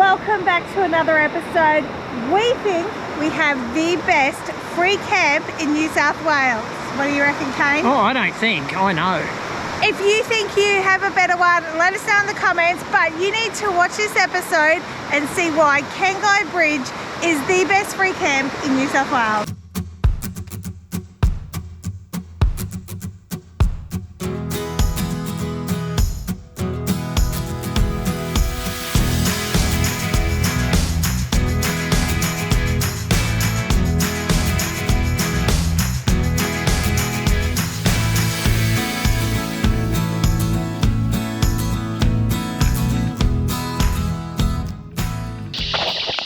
welcome back to another episode. We think we have the best free camp in New South Wales. What do you reckon, Cain? Oh, I don't think. I know. If you think you have a better one, let us know in the comments, but you need to watch this episode and see why Cangai Bridge is the best free camp in New South Wales.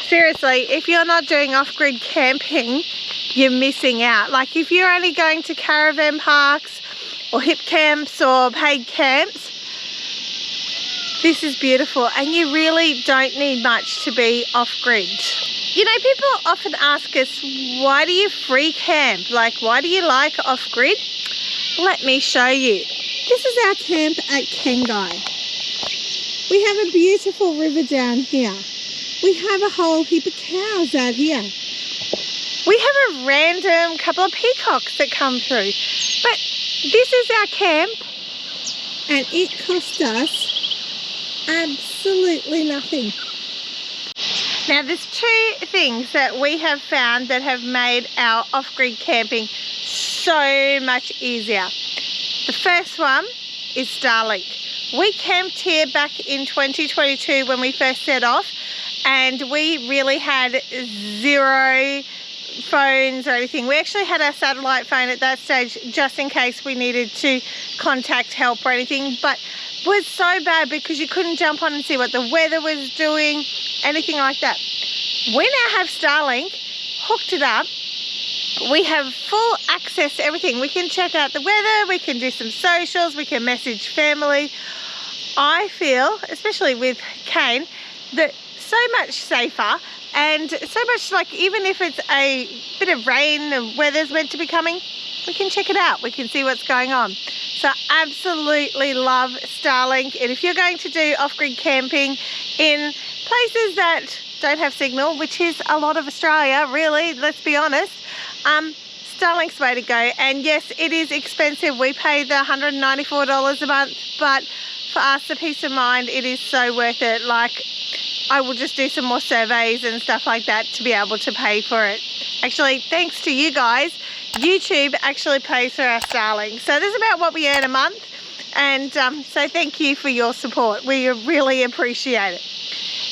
Seriously, if you're not doing off-grid camping, you're missing out. Like if you're only going to caravan parks or hip camps or paid camps, this is beautiful and you really don't need much to be off-grid. You know, people often ask us, why do you free camp? Like, why do you like off-grid? Let me show you. This is our camp at Cangai. We have a beautiful river down here. We have a whole heap of cows out here. We have a random couple of peacocks that come through. But this is our camp and it cost us absolutely nothing. Now there's two things that we have found that have made our off-grid camping so much easier. The first one is Starlink. We camped here back in 2022 when we first set off, and we really had zero phones or anything. We actually had our satellite phone at that stage just in case we needed to contact help or anything, but it was so bad because you couldn't jump on and see what the weather was doing, anything like that. We now have Starlink, hooked it up. We have full access to everything. We can check out the weather, we can do some socials, we can message family. I feel, especially with Cain, that so much safer and so much, like, even if it's a bit of rain, the weather's meant to be coming, we can check it out, we can see what's going on. So absolutely love Starlink. And if you're going to do off-grid camping in places that don't have signal, which is a lot of Australia, really, let's be honest, Starlink's the way to go. And yes, it is expensive. We pay the $194 a month, but for us, the peace of mind, it is so worth it. Like, I will just do some more surveys and stuff like that to be able to pay for it. Actually, thanks to you guys, YouTube actually pays for our Starlink. So this is about what we earn a month. And so thank you for your support. We really appreciate it.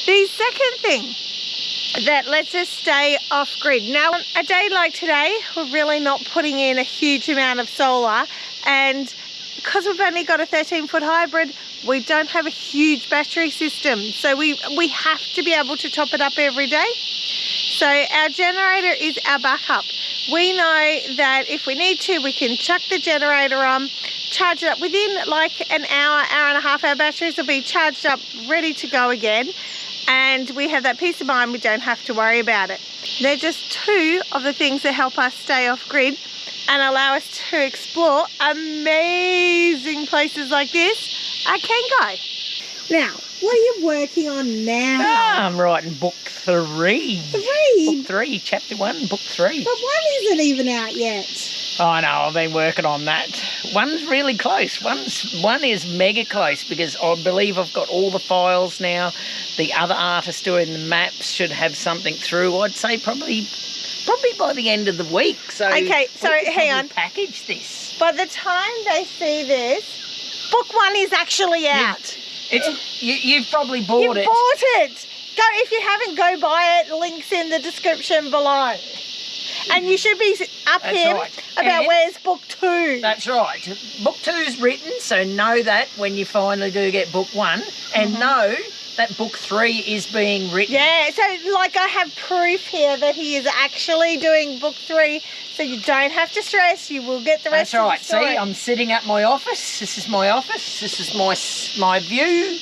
The second thing that lets us stay off grid. Now, a day like today, we're really not putting in a huge amount of solar. And because we've only got a 13-foot hybrid, we don't have a huge battery system, so we have to be able to top it up every day. So our generator is our backup. We know that if we need to, we can chuck the generator on, charge it up. Within like an hour, hour and a half, our batteries will be charged up, ready to go again. And we have that peace of mind, we don't have to worry about it. They're just two of the things that help us stay off grid and allow us to explore amazing places like this at Cangai. Now, what are you working on now? I'm writing book 3. 3? Book 3, chapter 1, book 3. But 1 isn't even out yet. Oh no, I've been working on that. One's really close. One is mega close because I believe I've got all the files now. The other artist doing the maps should have something through. I'd say probably by the end of the week. So okay, so hang on. Package this. By the time they see this, book 1 is actually out. You've probably bought it. You bought it. Go, if you haven't, go buy it. Links in the description below. And you should be up here about where's book 2. That's right. Book 2's written, so know that when you finally do get book 1, and know that book 3 is being written. Yeah, so like I have proof here that he is actually doing book 3, so you don't have to stress, you will get the rest of the story. See, I'm sitting at my office. This is my office. This is my view.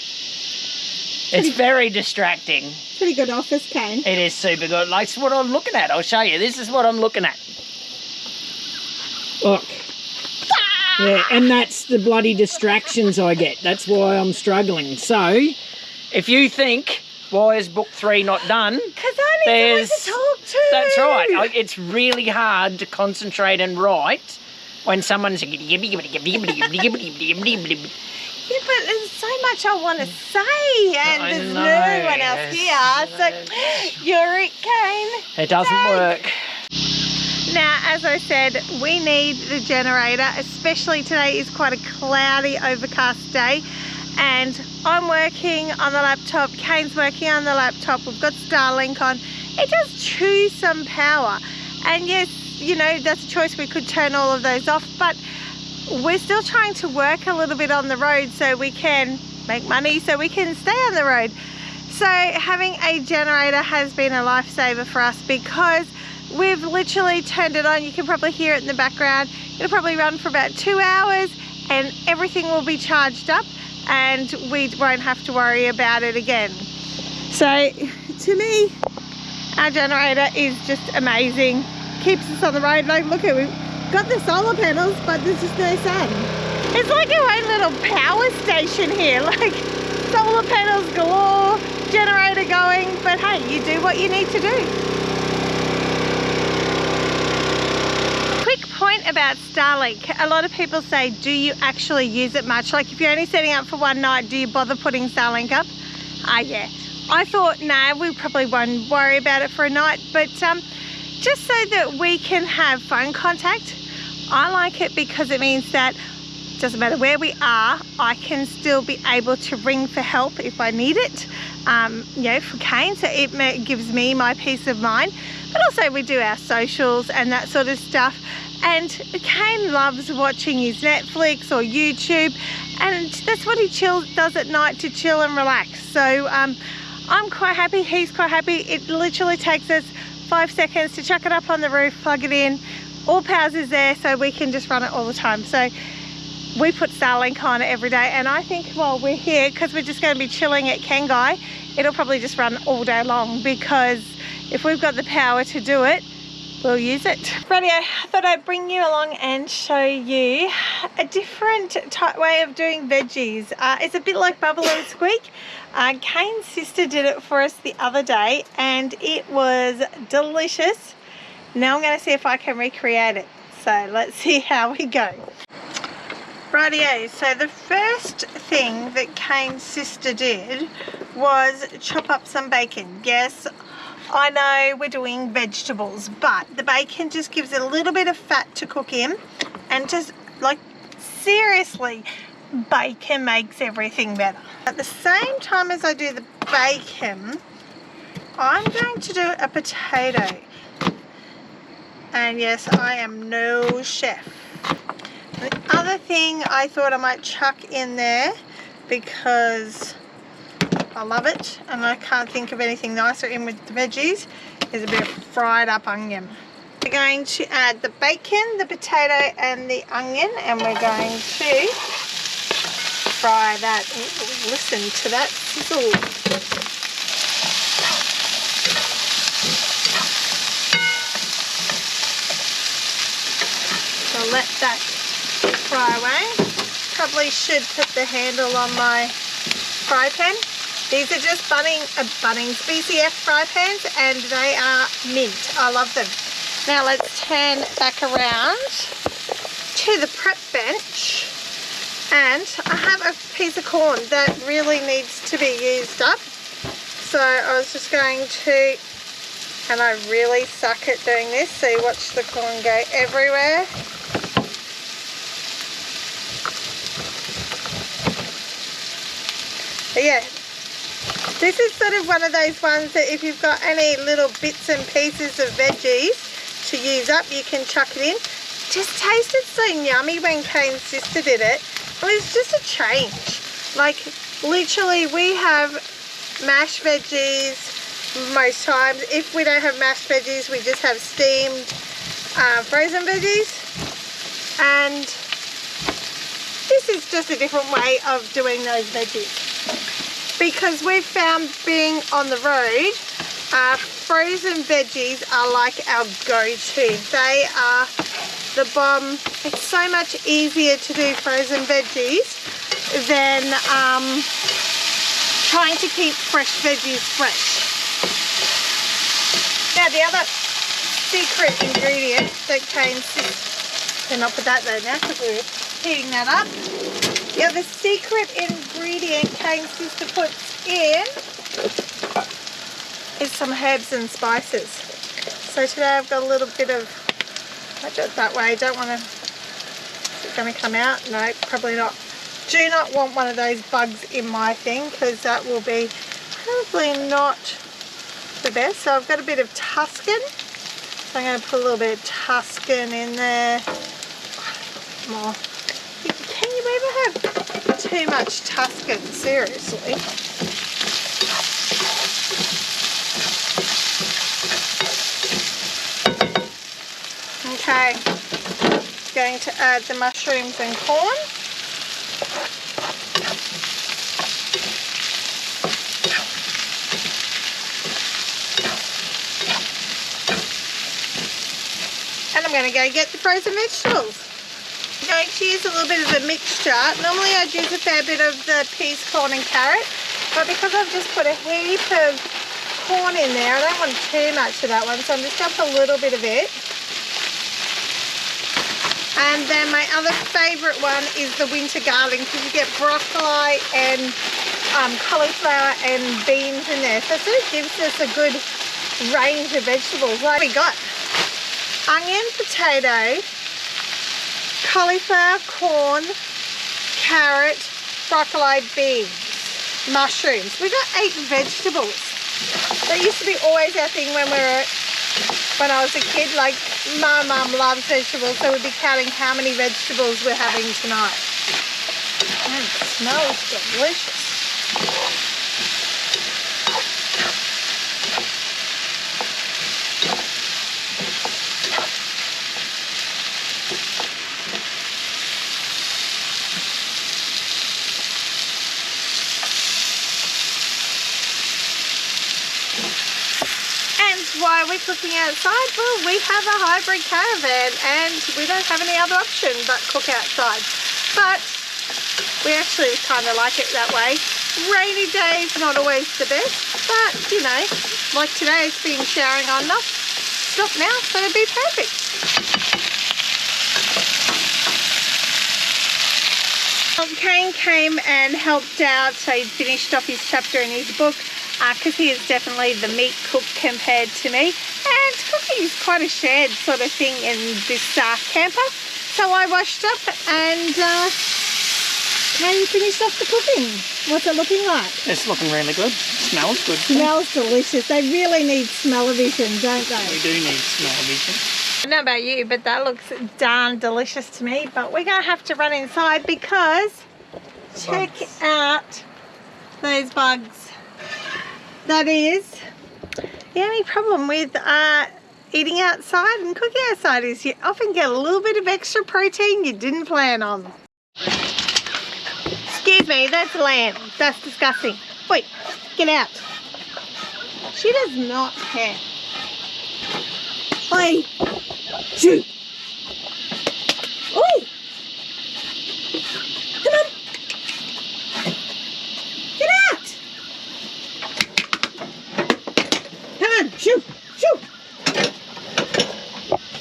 It's very distracting. Pretty good office, Cain. It is super good. Like, it's what I'm looking at. I'll show you. This is what I'm looking at. Look. Yeah, and that's the bloody distractions I get. That's why I'm struggling. So, if you think Why is book 3 not done? Because I need someone to talk to. That's right. It's really hard to concentrate and write when someone's... Yeah, but there's so much I want to say, and there's no one else here. So you're it, Cain. It doesn't work. Now, as I said, we need the generator, especially today is quite a cloudy, overcast day. And I'm working on the laptop, Cain's working on the laptop, we've got Starlink on. It does chew some power. And yes, you know, that's a choice, we could turn all of those off, but we're still trying to work a little bit on the road so we can make money, so we can stay on the road. So having a generator has been a lifesaver for us because we've literally turned it on. You can probably hear it in the background. It'll probably run for about 2 hours and everything will be charged up and we won't have to worry about it again. So to me, our generator is just amazing. Keeps us on the road. Like, look at, we've got the solar panels, but there's just no sun. It's like our own little power station here. Like, solar panels galore, generator going, but hey, you do what you need to do. Quick point about Starlink. A lot of people say, do you actually use it much? Like, if you're only setting up for one night, do you bother putting Starlink up? Yeah. I thought, nah, we probably won't worry about it for a night, but just so that we can have phone contact. I like it because it means that it doesn't matter where we are, I can still be able to ring for help if I need it, you know, for Cain, so it gives me my peace of mind. But also we do our socials and that sort of stuff, and Cain loves watching his Netflix or YouTube, and that's what he does at night to chill and relax. So I'm quite happy, he's quite happy. It literally takes us 5 seconds to chuck it up on the roof, plug it in, all powers is there, so we can just run it all the time. So we put Starlink on every day, and I think while we're here, because we're just going to be chilling at Cangai, it'll probably just run all day long, because if we've got the power to do it, we'll use it. Radio, I thought I'd bring you along and show you a different way of doing veggies. It's a bit like Bubble and Squeak. Cain's sister did it for us the other day and it was delicious. Now I'm going to see if I can recreate it. So let's see how we go. Rightio, so the first thing that Cain's sister did was chop up some bacon. Yes, I know we're doing vegetables, but the bacon just gives it a little bit of fat to cook in, and just like, seriously, bacon makes everything better. At the same time as I do the bacon, I'm going to do a potato. And yes, I am no chef. The other thing I thought I might chuck in there, because I love it and I can't think of anything nicer in with the veggies, is a bit of fried up onion. We're going to add the bacon, the potato and the onion, and we're going to fry that. Ooh, listen to that sizzle. So let that fry away. Probably should put the handle on my fry pan. These are just Bunnings BCF fry pans, and they are mint. I love them. Now let's turn back around to the prep bench, and I have a piece of corn that really needs to be used up. So I was just going to, and I really suck at doing this, so you watch the corn go everywhere. But yeah, this is sort of one of those ones that if you've got any little bits and pieces of veggies to use up, you can chuck it in. Just tasted so yummy when Cain's sister did it. It was just a change. Like, literally, we have mashed veggies most times. If we don't have mashed veggies, we just have steamed frozen veggies. And this is just a different way of doing those veggies. Because we've found, being on the road, frozen veggies are like our go-to. They are the bomb. It's so much easier to do frozen veggies than Trying to keep fresh veggies fresh. Now the other secret ingredient that Cain and I'll put that there now because we're heating that up. The other secret ingredient Cain's sister puts in is some herbs and spices. So today I've got a little bit of, I do it that way, don't want to, is it going to come out? No, probably not. Do not want one of those bugs in my thing because that will be probably not the best. So I've got a bit of Tuscan. So I'm going to put a little bit of Tuscan in there. More. Can you ever have too much Tuscan? Seriously. Okay. Going to add the mushrooms and corn. And I'm going to go get the frozen vegetables. I'm going to use a little bit of a mixture. Normally I'd use a fair bit of the peas, corn and carrot, but because I've just put a heap of corn in there, I don't want too much of that one, so I'm just going to put a little bit of it. And then my other favourite one is the winter garlic, because you get broccoli and cauliflower and beans in there, so it sort of gives us a good range of vegetables. Like we got onion, potato, cauliflower, corn, carrot, broccoli, beans, mushrooms. We got 8 vegetables. That used to be always our thing when I was a kid. Like, my mum loves vegetables, so we'd be counting how many vegetables we're having tonight. And it smells delicious. Why are we cooking outside? Well, we have a hybrid caravan and we don't have any other option but cook outside. But we actually kind of like it that way. Rainy days, not always the best, but you know, like today it's been showering on enough. Stop now, so it'd be perfect. Cain came and helped out, so he finished off his chapter in his book. Because he is definitely the meat cook compared to me, and cooking is quite a shared sort of thing in this camper. So I washed up and Cain finished off the cooking. What's it looking like? It's looking really good. Smells good. Smells delicious. They really need smell-o-vision, don't they? We do need smell-o-vision. I don't know about you, but that looks darn delicious to me. But we're going to have to run inside because check out those bugs. That is, the only problem with eating outside and cooking outside is you often get a little bit of extra protein you didn't plan on. Excuse me, that's lamb. That's disgusting. Wait, get out. She does not care. Oi, shoot. Oi. Come on. Get out. Come on, shoot, shoot.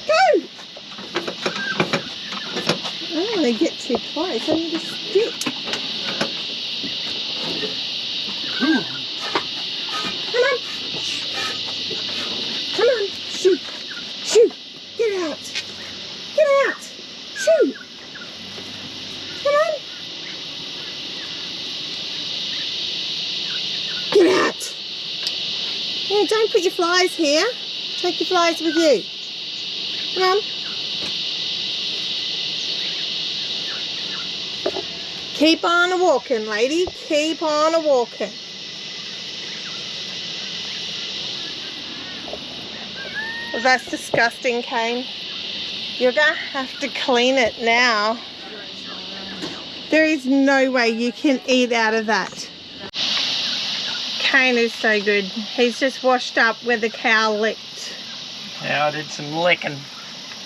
Go. I don't want to get too close. I need to stick. Come on. Come on. Come on. Shoot. Shoot. Get out. Get out. Shoot. Come on. Get out. Yeah, don't put your flies here. Take your flies with you. Come on. Keep on a-walking, lady. Keep on a-walking. Well, that's disgusting, Cain. You're going to have to clean it now. There is no way you can eat out of that. Cain is so good. He's just washed up where the cow licked. Yeah, I did some licking.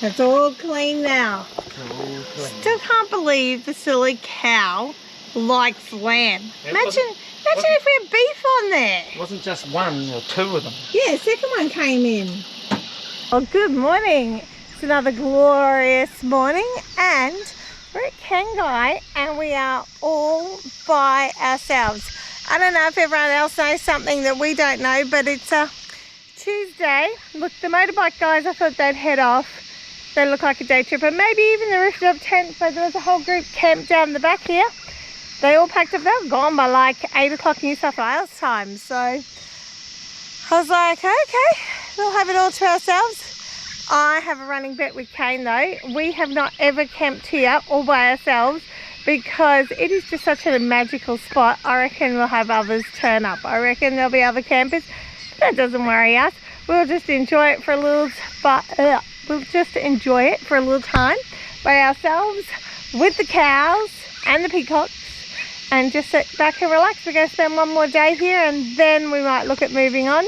It's all clean now. It's all clean. Still can't believe the silly cow likes lamb. Imagine if we had beef on there. It wasn't just one or two of them. Yeah, second one came in. Oh, good morning. It's another glorious morning and we're at Cangai and we are all by ourselves. I don't know if everyone else knows something that we don't know, but it's a Tuesday. Look, the motorbike guys, I thought they'd head off. They look like a day tripper. Maybe even the rooftop tent, but there was a whole group camped down the back here. They all packed up. They were gone by like 8 o'clock New South Wales time. So I was like, okay, we'll have it all to ourselves. I have a running bet with Cain though. We have not ever camped here all by ourselves because it is just such a magical spot. I reckon we'll have others turn up. I reckon there'll be other campers. That doesn't worry us. We'll just enjoy it for a little time by ourselves with the cows and the peacocks and just sit back and relax. We're going to spend one more day here and then we might look at moving on.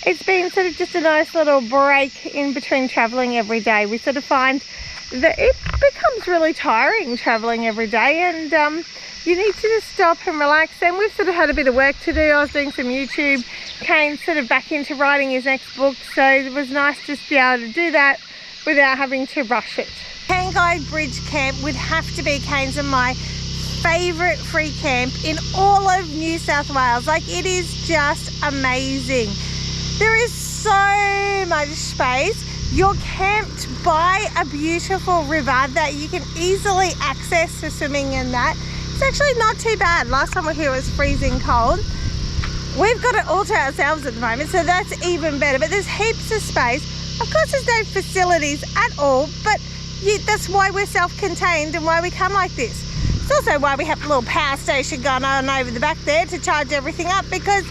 It's been sort of just a nice little break in between travelling every day. We sort of find that it becomes really tiring travelling every day and you need to just stop and relax. And we've sort of had a bit of work to do. I was doing some YouTube. Cain's sort of back into writing his next book, so it was nice just to be able to do that without having to rush it. Cangai Bridge camp would have to be Cain's and my favourite free camp in all of New South Wales. Like, it is just amazing. There is so much space. You're camped by a beautiful river that you can easily access for swimming and that. It's actually not too bad. Last time we were here it was freezing cold. We've got it all to ourselves at the moment, so that's even better. But there's heaps of space. Of course, there's no facilities at all, but that's why we're self-contained and why we come like this. It's also why we have a little power station going on over the back there to charge everything up because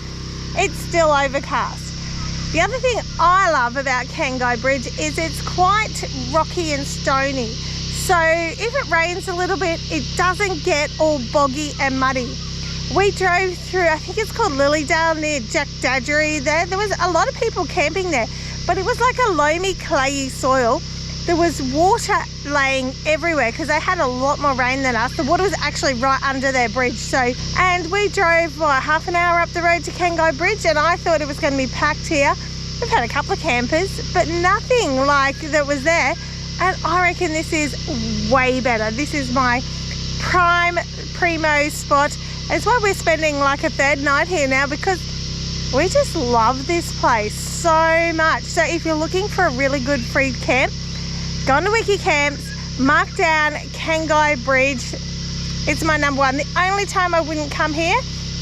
it's still overcast. The other thing I love about Cangai Bridge is it's quite rocky and stony. So if it rains a little bit, it doesn't get all boggy and muddy. We drove through, I think it's called Lilydale near Jack Dadgery there. There was a lot of people camping there, but it was like a loamy, clayey soil. There was water laying everywhere because they had a lot more rain than us. The water was actually right under their bridge. And we drove, half an hour up the road to Cangai Bridge and I thought it was going to be packed here. We've had a couple of campers, but nothing like that was there. And I reckon this is way better. This is my primo spot. It's why we're spending like a third night here now because we just love this place so much. So if you're looking for a really good free camp, go on to Wiki Camps, mark down Cangai Bridge. It's my number one. The only time I wouldn't come here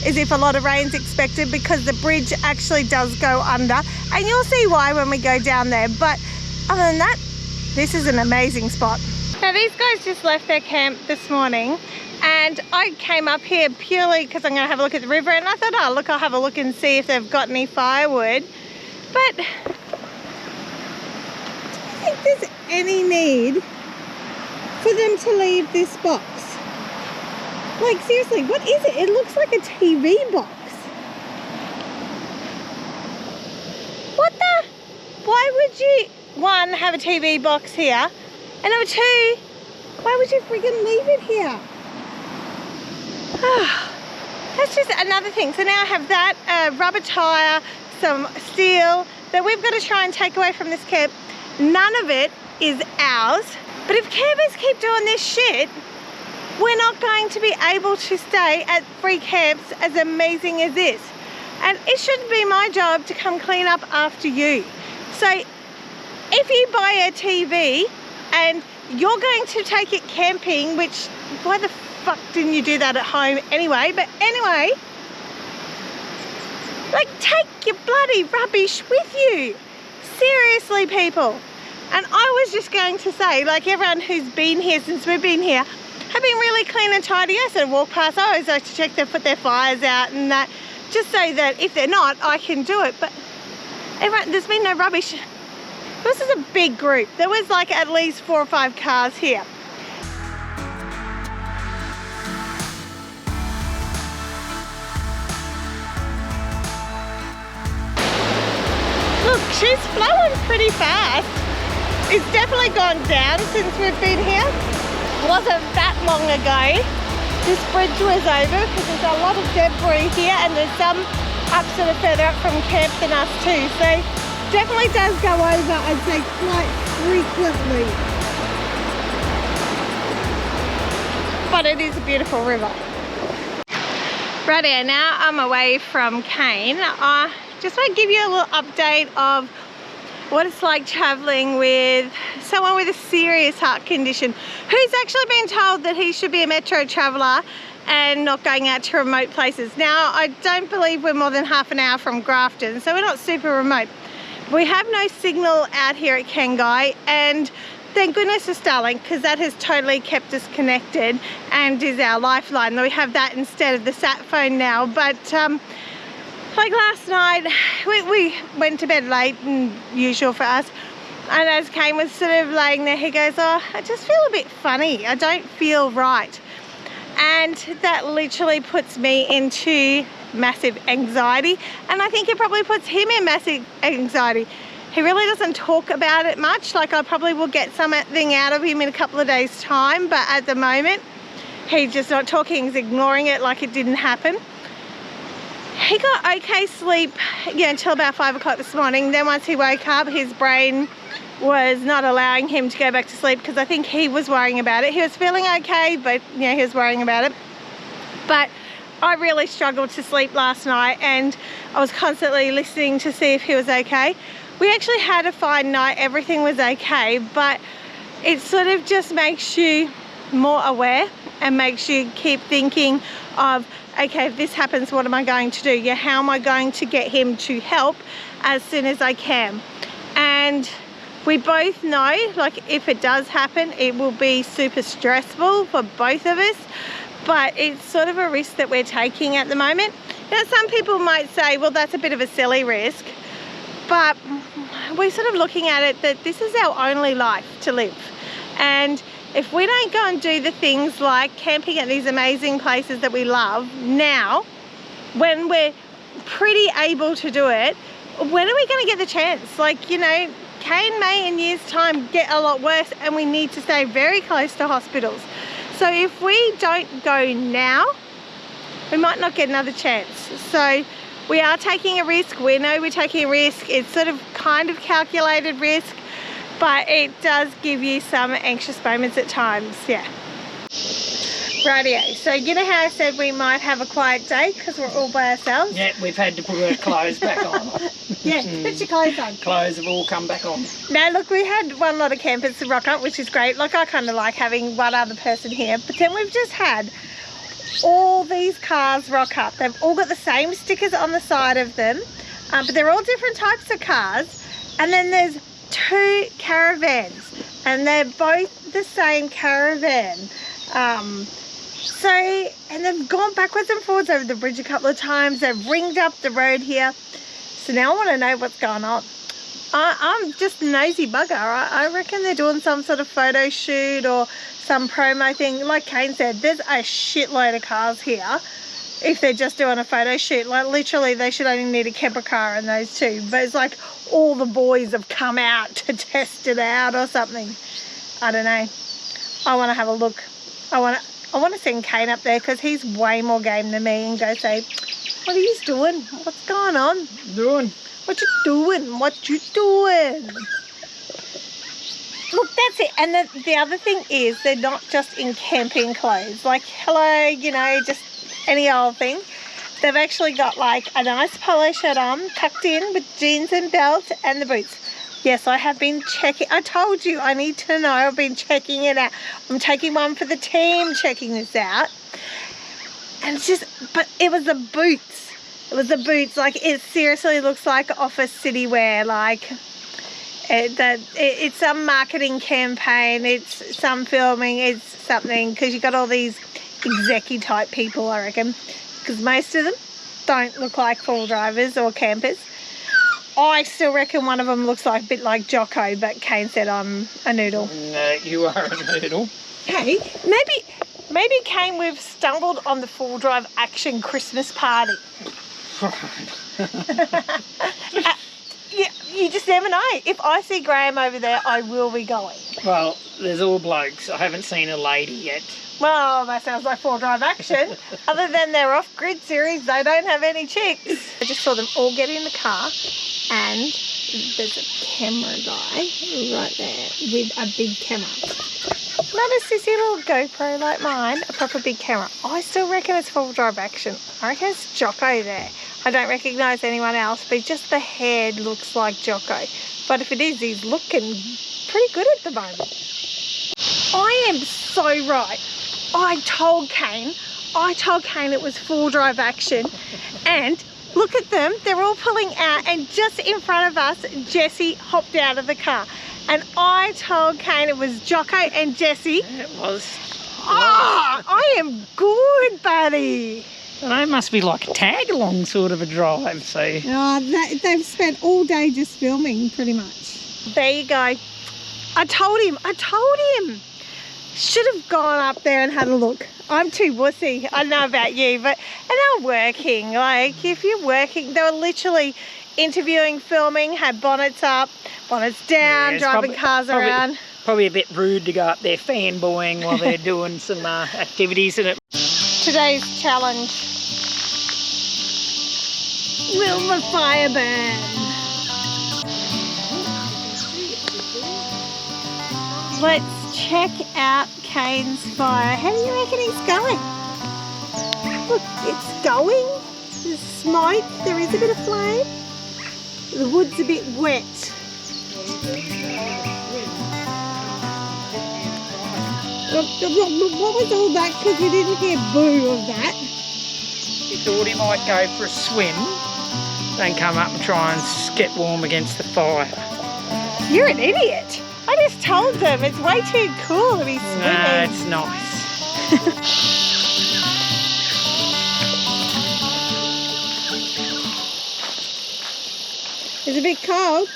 is if a lot of rain's expected because the bridge actually does go under. And you'll see why when we go down there. But other than that, this is an amazing spot. Now these guys just left their camp this morning and I came up here purely because I'm going to have a look at the river and I thought, oh look, I'll have a look and see if they've got any firewood. But do you think there's any need for them to leave this box? Like seriously, what is it? It looks like a TV box. What the? Why would you, one, have a TV box here? And number two, why would you friggin' leave it here? That's just another thing. So now I have that, rubber tyre, some steel that we've got to try and take away from this camp. None of it is ours. But if campers keep doing this shit, we're not going to be able to stay at free camps as amazing as this. And it shouldn't be my job to come clean up after you. So if you buy a TV and you're going to take it camping, which why the fuck didn't you do that at home anyway? But anyway, like take your bloody rubbish with you. Seriously, people. And I was just going to say, like everyone who's been here since we've been here have been really clean and tidy. I sort of walk past, I always like to check they put their fires out and that, just so that if they're not, I can do it. But everyone, there's been no rubbish. This is a big group. There was like at least 4 or 5 cars here. Look, she's flowing pretty fast. It's definitely gone down since we've been here. It wasn't that long ago this bridge was over, because there's a lot of debris here, and there's some up sort of further up from camp than us too. So definitely does go over, I'd say, quite frequently. But it is a beautiful river. Rightio, now I'm away from Cain. I just want to give you a little update of what it's like travelling with someone with a serious heart condition, who's actually been told that he should be a metro traveller and not going out to remote places. Now, I don't believe we're more than half an hour from Grafton, so we're not super remote. We have no signal out here at Cangai, and thank goodness for Starlink, because that has totally kept us connected and is our lifeline. We have that instead of the sat phone now. But like last night, we went to bed late, and usual for us. And as Cain was sort of laying there, he goes, "Oh, I just feel a bit funny. I don't feel right." And that literally puts me into massive anxiety. And I think it probably puts him in massive anxiety. He really doesn't talk about it much. Like, I probably will get something out of him in a couple of days' time. But at the moment, he's just not talking. He's ignoring it like it didn't happen. He got okay sleep, until about 5 o'clock this morning. Then once he woke up, his brain was not allowing him to go back to sleep, because I think he was worrying about it. He was feeling okay, but he was worrying about it. But I really struggled to sleep last night, and I was constantly listening to see if he was okay. We actually had a fine night, everything was okay, but it sort of just makes you more aware and makes you keep thinking of, okay, if this happens, what am I going to do? How am I going to get him to help as soon as I can? And we both know, like, if it does happen, it will be super stressful for both of us, but it's sort of a risk that we're taking at the moment. Some people might say, well, that's a bit of a silly risk, but we're sort of looking at it that this is our only life to live. And if we don't go and do the things like camping at these amazing places that we love now, when we're pretty able to do it, when are we going to get the chance? Like, Cain may in years' time get a lot worse, and we need to stay very close to hospitals. So if we don't go now, we might not get another chance. So we are taking a risk. We know we're taking a risk. It's sort of kind of calculated risk, but it does give you some anxious moments at times, yeah. Rightio, so how I said we might have a quiet day because we're all by ourselves? Yeah, we've had to put our clothes back on. Yeah, put your clothes on. Clothes have all come back on. Now look, we had one lot of campers to rock up, which is great. Like, I kind of like having one other person here, but then we've just had all these cars rock up. They've all got the same stickers on the side of them, but they're all different types of cars. And then there's 2 caravans, and they're both the same caravan. And they've gone backwards and forwards over the bridge a couple of times. They've ringed up the road here. So now I want to know what's going on. I'm just a nosy bugger. I reckon they're doing some sort of photo shoot or some promo thing. Like Cain said, there's a shitload of cars here. If they're just doing a photo shoot, like literally they should only need a camper car in those 2. But it's like all the boys have come out to test it out or something. I don't know. I want to have a look. I want to send Cain up there, because he's way more game than me, and go say, what are you doing? What's going on? Doing. What you doing? What you doing? Look, that's it. And the other thing is, they're not just in camping clothes. Like, hello, just any old thing. They've actually got like a nice polo shirt on, tucked in with jeans and belt and the boots. Yes, I have been checking. I told you I need to know. I've been checking it out. I'm taking one for the team, checking this out. And it's just, but it was the boots. It was the boots. Like, it seriously looks like office city wear. Like, it's some marketing campaign. It's some filming. It's something, because you got all these executive type people, I reckon. Because most of them don't look like full drivers or campers. I still reckon one of them looks like a bit like Jocko, but Cain said I'm a noodle. No, you are a noodle. Hey, maybe Cain, we've stumbled on the full drive action Christmas party. You just never know. If I see Graham over there, I will be going. Well, there's all blokes. I haven't seen a lady yet. Well, that sounds like four-drive action. Other than their off-grid series, they don't have any chicks. I just saw them all get in the car, and there's a camera guy right there with a big camera. Not a sissy little GoPro like mine, a proper big camera. I still reckon it's four-drive action. I reckon it's Jocko there. I don't recognise anyone else, but just the head looks like Jocko. But if it is, he's looking pretty good at the moment. I am so right. I told Cain it was four-drive action, and look at them, they're all pulling out, and just in front of us, Jessie hopped out of the car. And I told Cain it was Jocko and Jessie. It was. Oh, I am good, buddy. It must be like a tag-along sort of a drive, so... Oh, they've spent all day just filming, pretty much. There you go. I told him. Should have gone up there and had a look. I'm too wussy. I don't know about you, but and they're working. Like, if you're working, they were literally interviewing, filming, had bonnets up, bonnets down, driving cars around. Probably a bit rude to go up there fanboying while they're doing some activities in it. Today's challenge. Will the fire burn? Let's check out Cain's fire. How do you reckon he's going? Look, it's going. There's smoke. There is a bit of flame. The wood's a bit wet. What was all that? Because we didn't hear boo of that. He thought he might go for a swim, then come up and try and get warm against the fire. You're an idiot. I just told them it's way too cool to be swimming. No, it's nice. It's a bit cold.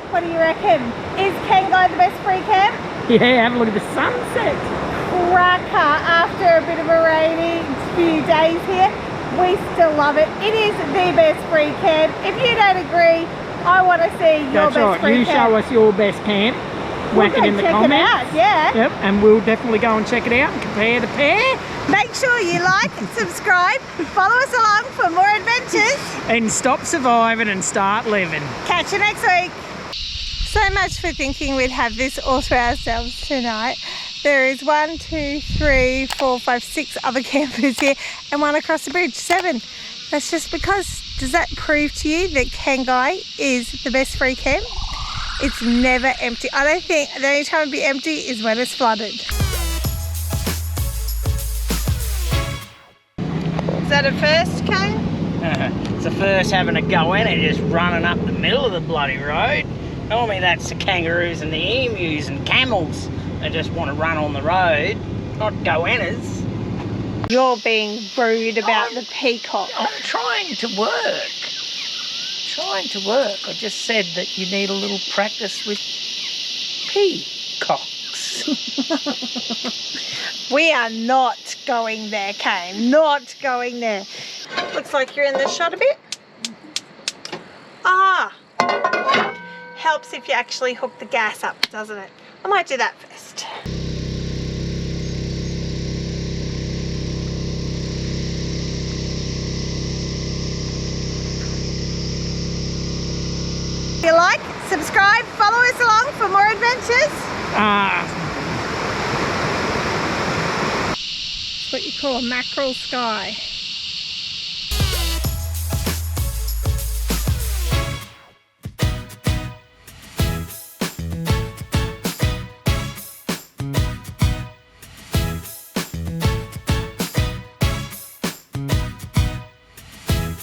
What do you reckon? Is Cangai the best free camp? Yeah, have a look at the sunset. Cracker after a bit of a rainy few days here. We still love it. It is the best free camp. If you don't agree, I want to see your best free camp. You show us your best camp. Whack it in the comments. Check it out, yeah. Yep, and we'll definitely go and check it out and compare the pair. Make sure you like, subscribe, follow us along for more adventures. And stop surviving and start living. Catch you next week. So much for thinking we'd have this all to ourselves tonight. There is 1, 2, 3, 4, 5, 6 other campers here and one across the bridge, 7. That's just because. Does that prove to you that Cangai is the best free camp? It's never empty. I don't think the only time it'd be empty is when it's flooded. Is that a first, Cain? It's the first having a go in and just running up the middle of the bloody road. Normally that's the kangaroos and the emus and camels that just want to run on the road, not goannas. You're being rude about the peacock. I'm trying to work. I just said that you need a little practice with peacocks. We are not going there, Cain. Not going there. Looks like you're in the shot a bit. Ah! Helps if you actually hook the gas up, doesn't it? I might do that first. If you like, subscribe, follow us along for more adventures. It's what you call a mackerel sky.